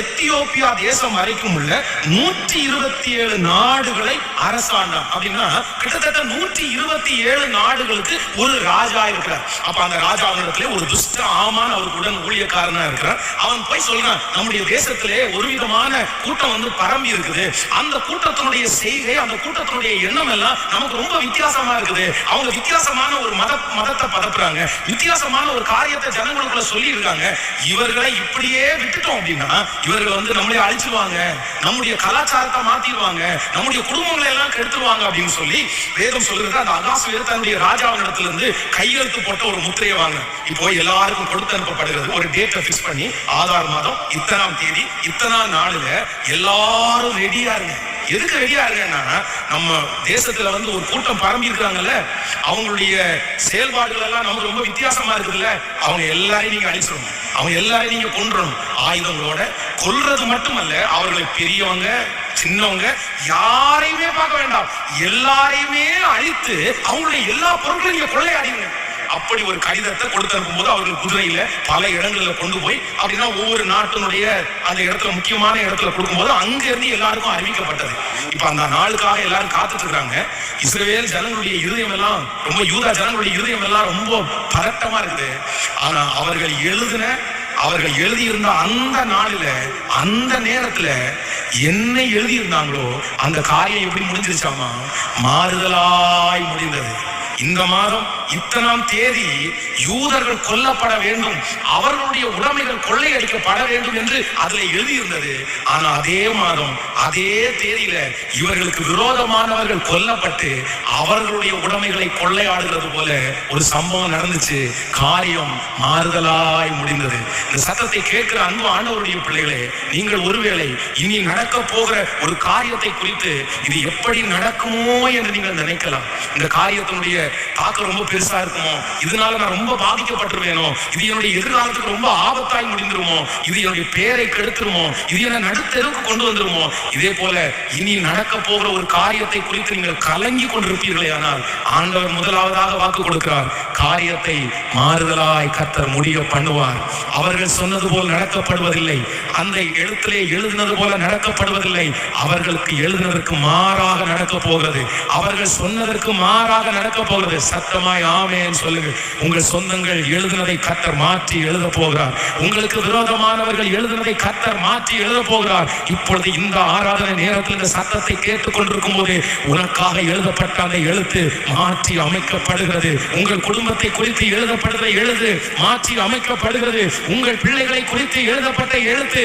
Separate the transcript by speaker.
Speaker 1: Ethiopia தேசம் வரைக்கும் உள்ள 127 நாடுகளை அரசாண்டான். அப்படின்னா கிட்டத்தட்ட 127 நாடுகளுக்கு ஒரு ராஜா இருக்கிறார். அப்ப அந்த ராஜாவிடத்திலே ஒரு துஷ்ட ஆமான் அவருக்கு உடன் ஊழியக்காரனா இருக்கிறார். அவன் போய் சொல்றான், நம்முடைய தேசத்திலே ஒரு விதமான கூட்டம் பரம்பி இருக்குது. அந்த கூட்டத்தினுடைய செய்கை, அந்த கூட்டத்தினுடைய எண்ணம் எல்லாம் நமக்கு ரொம்ப வித்தியாசமா இருக்குது. அவங்க வித்தியாசமான ஒரு மதத்தை பரப்புறாங்க, வித்தியாசமான ஒரு காரியத்தை ஜனங்களுக்குள்ள சொல்லி இருக்காங்க. இவர்களை இப்படியே விட்டுட்டோம் அப்படின்னா இவர்கள் நம்மளை அழிச்சுவாங்க, நம்முடைய கலாச்சாரத்தை மாத்திடுவாங்க, நம்முடைய குடும்பங்களை எல்லாம் கெடுத்துருவாங்க அப்படின்னு சொல்லி வேதம் சொல்லுறது. அந்த அகாஸ்வேரு தன்னுடைய ராஜாவினிடத்திலிருந்து கையெழுத்து போட்ட ஒரு முத்திரையை வாங்க இப்போ எல்லாருக்கும் கொடுத்து அனுப்பப்படுகிறது. ஒரு டேட்டை பிக்ஸ் பண்ணி ஆதார் மாதம் இத்தனாம் தேதி இத்தனாம் நாளுல எல்லாரும் ரெடியா இருங்க. எதுக்கு ரெடியா இருங்கன்னா நம்ம தேசத்துல ஒரு கூட்டம் பரம்பி இருக்காங்கல்ல, அவங்களுடைய செயல்பாடுகள் எல்லாம் நமக்கு ரொம்ப வித்தியாசமா இருக்குல்ல, அவங்க எல்லாரையும் நீங்க அழிச்சிடணும், அவங்க எல்லாரையும் நீங்க கொன்றணும். ஆயுதங்களோட கொல்றது மட்டுமல்ல, அவர்களை பெரியவங்க சின்னவங்க யாரையுமே பார்க்க வேண்டாம், எல்லாரையுமே அழித்து அவங்களுடைய எல்லா பொருட்களையும் நீங்க கொள்ளையாடிங்க. அப்படி ஒரு கடிதத்தை கொடுத்து அனுப்பும் போது அவர்கள் குதிரையில பல இடங்களில் கொண்டு போய் அப்படின்னா ஒவ்வொரு நாட்டினுடைய அந்த இடத்துல முக்கியமான இடத்துல கொடுக்கும்போது அங்க இருந்து எல்லாருக்கும் அறிவிக்கப்பட்டது. இப்ப அந்த நாளுக்காக எல்லாரும் காத்துட்டு இருக்காங்க. இஸ்ரவேல் ஜனங்களுடைய இருதயம் எல்லாம் ரொம்ப, யூதா ஜனங்களுடைய இருதயம் எல்லாம் ரொம்ப பதட்டமா இருக்குது. ஆனா அவர்கள் எழுதியிருந்த அந்த நாளில அந்த நேரத்துல என்ன எழுதியிருந்தாங்களோ அந்த காரியம் எப்படி முடிஞ்சிருச்சாமா, மாறுதலாய் முடிந்தது. இந்த மாதம் இத்தனாம் தேதி யூதர்கள் கொல்லப்பட வேண்டும், அவர்களுடைய உடைமைகள் கொள்ளையடிக்கப்பட வேண்டும் என்று அதுல எழுதியிருந்தது. ஆனா அதே மாதம் அதே தேதியில இவர்களுக்கு விரோதமானவர்கள் கொல்லப்பட்டு அவர்களுடைய உடைமைகளை கொள்ளையாடுகிறது போல ஒரு சம்பவம் நடந்துச்சு. காரியம் மாறுதலாய் முடிந்தது. இந்த சத்தத்தை கேட்கிற அன்பு ஆண்டவருடைய பிள்ளைகளே, நீங்கள் ஒருவேளை இனி நடக்க போகிற ஒரு காரியத்தை குறித்து இது எப்படி நடக்குமோ என்று நீங்கள் நினைக்கலாம். இந்த காரியத்தினுடைய தாக்கம் ரொம்ப பெருசா இருக்குமோ, இதனால நான் ரொம்ப பாதிக்கப்பட்டுருவேனோ, இது என்னுடைய எதிர்காலத்துக்கு ரொம்ப ஆபத்தாய் முடிந்துருமோ, இது என்னுடைய பேரை கெடுத்துருமோ, இது என்ன நடுத்தெருவுக்கு கொண்டு வந்துருமோ. இதே போல இனி நடக்க போகிற ஒரு காரியத்தை குறித்து நீங்கள் கலங்கி கொண்டிருப்பீர்களே, ஆனால் ஆண்டவர் முதலாவதாக வாக்கு கொடுக்கிறார், காரியத்தை மாறுதலாய் கர்த்தர் முடிய பண்ணுவார். அவர்கள் சொன்னது போல் நடக்கப்படுவதில்லை, அந்த எழுத்திலே எழுதினது போல நடக்கப்படுவதில்லை, அவர்களுக்கு எழுதினதற்கு மாறாக நடக்க போகிறது, அவர்கள் சொன்னதற்கு மாறாக நடக்க போகிறது. சத்தமாய் ஆமென் சொல்லுங்க. உங்கள் சொந்தங்கள் எழுதினதை கர்த்தர் மாற்றி எழுத போகிறார். உங்களுக்கு விரோதமானவர்கள் எழுதினதை கர்த்தர் மாற்றி எழுத போகிறார். இப்பொழுது இந்த ஆராதனை நேரத்தில் இந்த சத்தத்தை கேட்டுக் கொண்டிருக்கும் போது உனக்காக எழுதப்பட்ட அந்த எழுத்து மாற்றி அமைக்கப்படுகிறது. உங்கள் குடும்பத்தை குறித்து எழுதப்படுகிற எழுத்து மாற்றி அமைக்கப்படுகிறது. உங்கள் பிள்ளைகளை குறித்து எழுதப்பட்ட எழுத்து